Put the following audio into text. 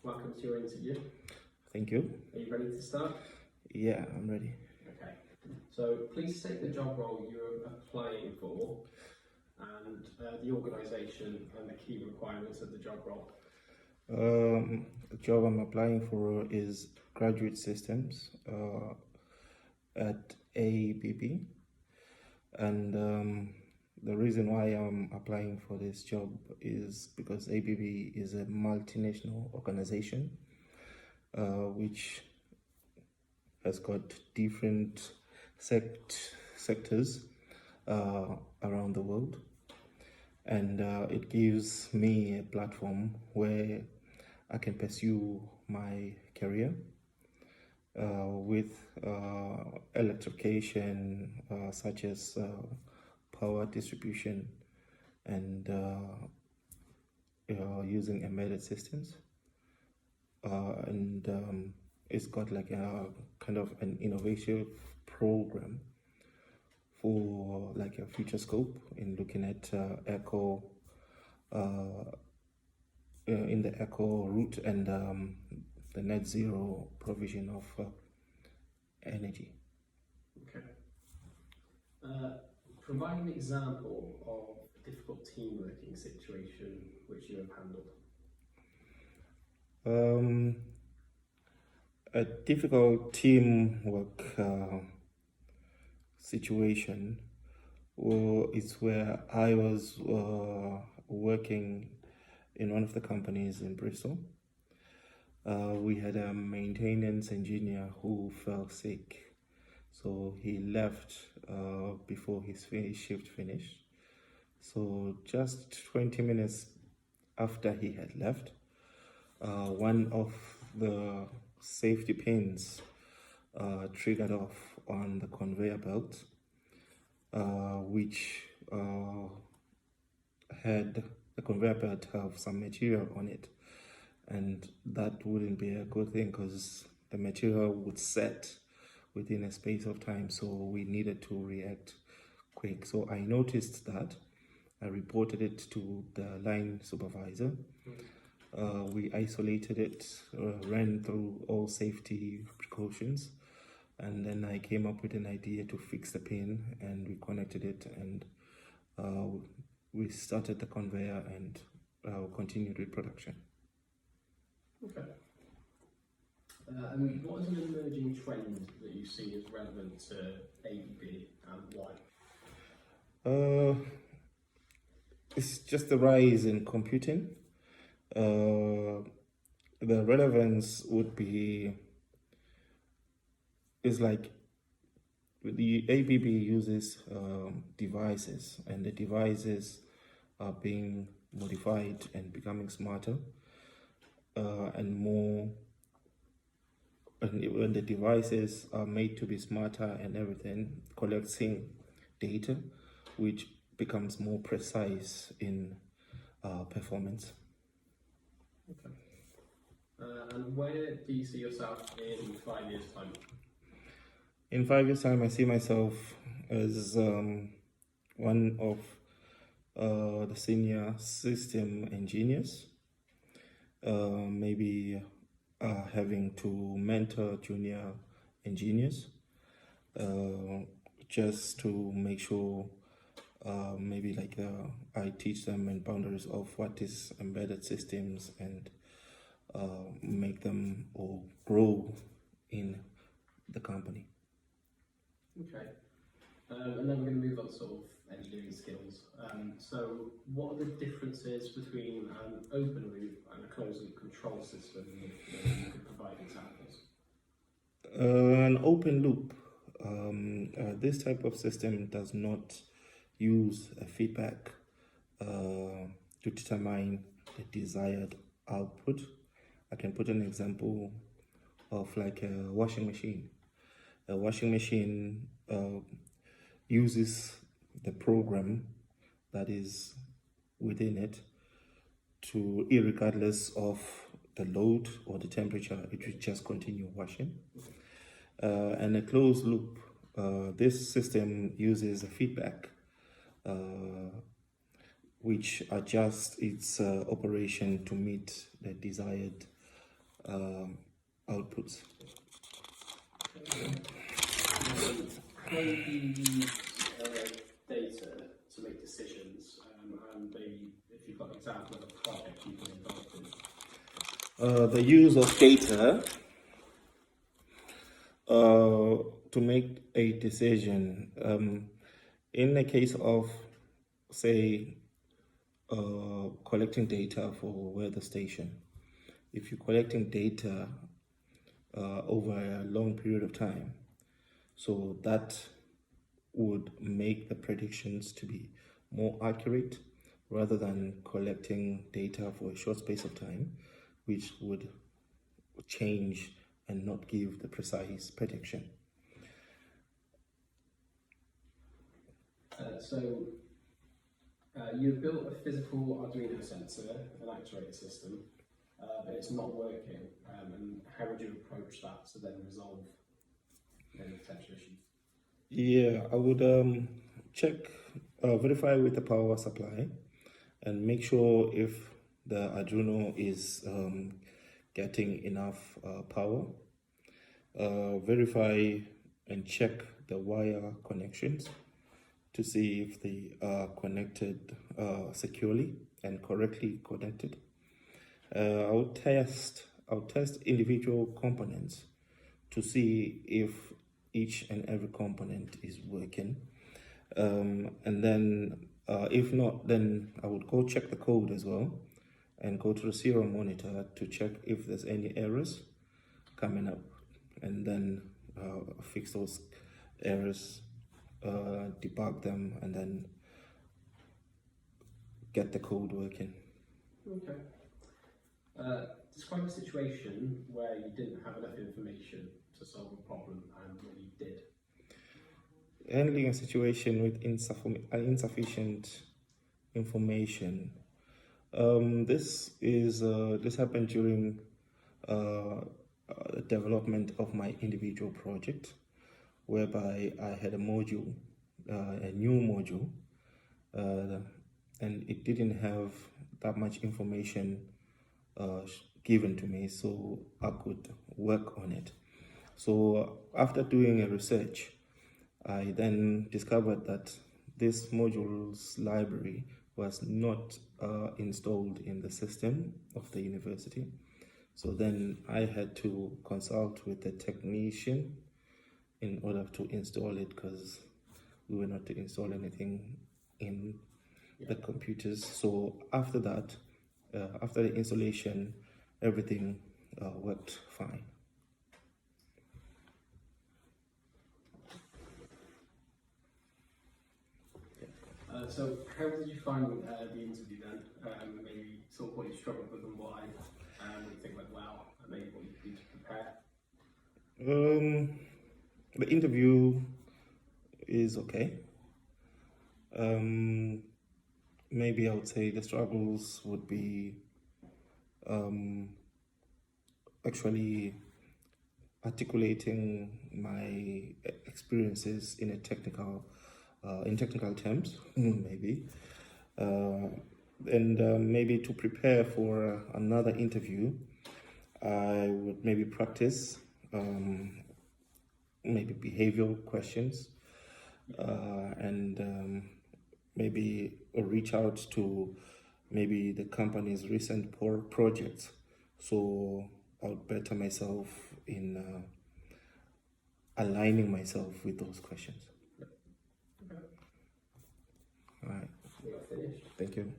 Welcome to your interview. Thank you. Are you ready to start? Yeah, I'm ready. Okay. So please state the job role you're applying for and the organisation and the key requirements of the job role. The job I'm applying for is graduate systems at ABB, and the reason why I'm applying for this job is because ABB is a multinational organization which has got different sectors around the world, and it gives me a platform where I can pursue my career with electrification, such as power distribution and using embedded systems. And it's got like a kind of an innovative program for like a future scope in looking at eco in the eco route and the net zero provision of energy. Okay. Provide an example of a difficult team working situation which you have handled. A difficult teamwork situation is where I was working in one of the companies in Bristol. We had a maintenance engineer who fell sick, so he left before his shift finished. So just 20 minutes after he had left, one of the safety pins triggered off on the conveyor belt, which had the conveyor belt have some material on it, and that wouldn't be a good thing because the material would set within a space of time, so we needed to react quick. So I noticed that, I reported it to the line supervisor. We isolated it, ran through all safety precautions, and then I came up with an idea to fix the pin, and we connected it, and we started the conveyor and continued with production. Okay. And what is an emerging trend that you see as relevant to ABB and why? It's just the rise in computing. The relevance would be, is like the ABB uses devices, and the devices are being modified and becoming smarter and more. And when the devices are made to be smarter and everything, collecting data, which becomes more precise in performance. Okay. And where do you see yourself in 5 years' time? In 5 years' time, I see myself as one of the senior system engineers, maybe having to mentor junior engineers, just to make sure maybe like I teach them in boundaries of what is embedded systems and make them or grow in the company. Okay. And then we're going to move on to sort of engineering skills. So what are the differences between an open loop and a closed loop control system? If you could provide examples. An open loop, this type of system does not use a feedback to determine the desired output. I can put an example of like a washing machine. A washing machine uses the program that is within it to, irregardless of the load or the temperature, it will just continue washing. And a closed loop, this system uses a feedback which adjusts its operation to meet the desired outputs. How do you use data to make decisions, and if you've got an example of a project you've been involved in? The use of data to make a decision. In the case of, say, collecting data for weather station, if you're collecting data over a long period of time, so that would make the predictions to be more accurate rather than collecting data for a short space of time, which would change and not give the precise prediction. You've built a physical Arduino sensor, an actuator system, but it's not working. And how would you approach that to then resolve any potential issues? Yeah, I would check, verify with the power supply, and make sure if the Arduino is getting enough power. Verify and check the wire connections to see if they are connected securely and correctly connected. I'll test individual components to see if each and every component is working. And then if not, then I would go check the code as well and go to the serial monitor to check if there's any errors coming up, and then fix those errors, debug them, and then get the code working. Okay. Describe a situation where you didn't have enough information to solve a problem and what you did. Handling a situation with insufficient information. This happened during the development of my individual project, whereby I had a module, a new module, and it didn't have that much information given to me, so I could work on it. So after doing a research, I then discovered that this module's library was not installed in the system of the university. So then I had to consult with the technician in order to install it, because we were not to install anything in the computers. So after that, after the installation, everything worked fine. So how did you find the interview then? Maybe sort of what you struggled with and why? What you think went well, and maybe what you did to prepare? The interview is okay. Maybe I would say the struggles would be actually articulating my experiences in a technical terms, maybe, and maybe to prepare for another interview, I would maybe practice maybe behavioral questions, and maybe reach out to maybe the company's recent projects, so I would better myself in aligning myself with those questions. Okay. All right. We are finished. Thank you.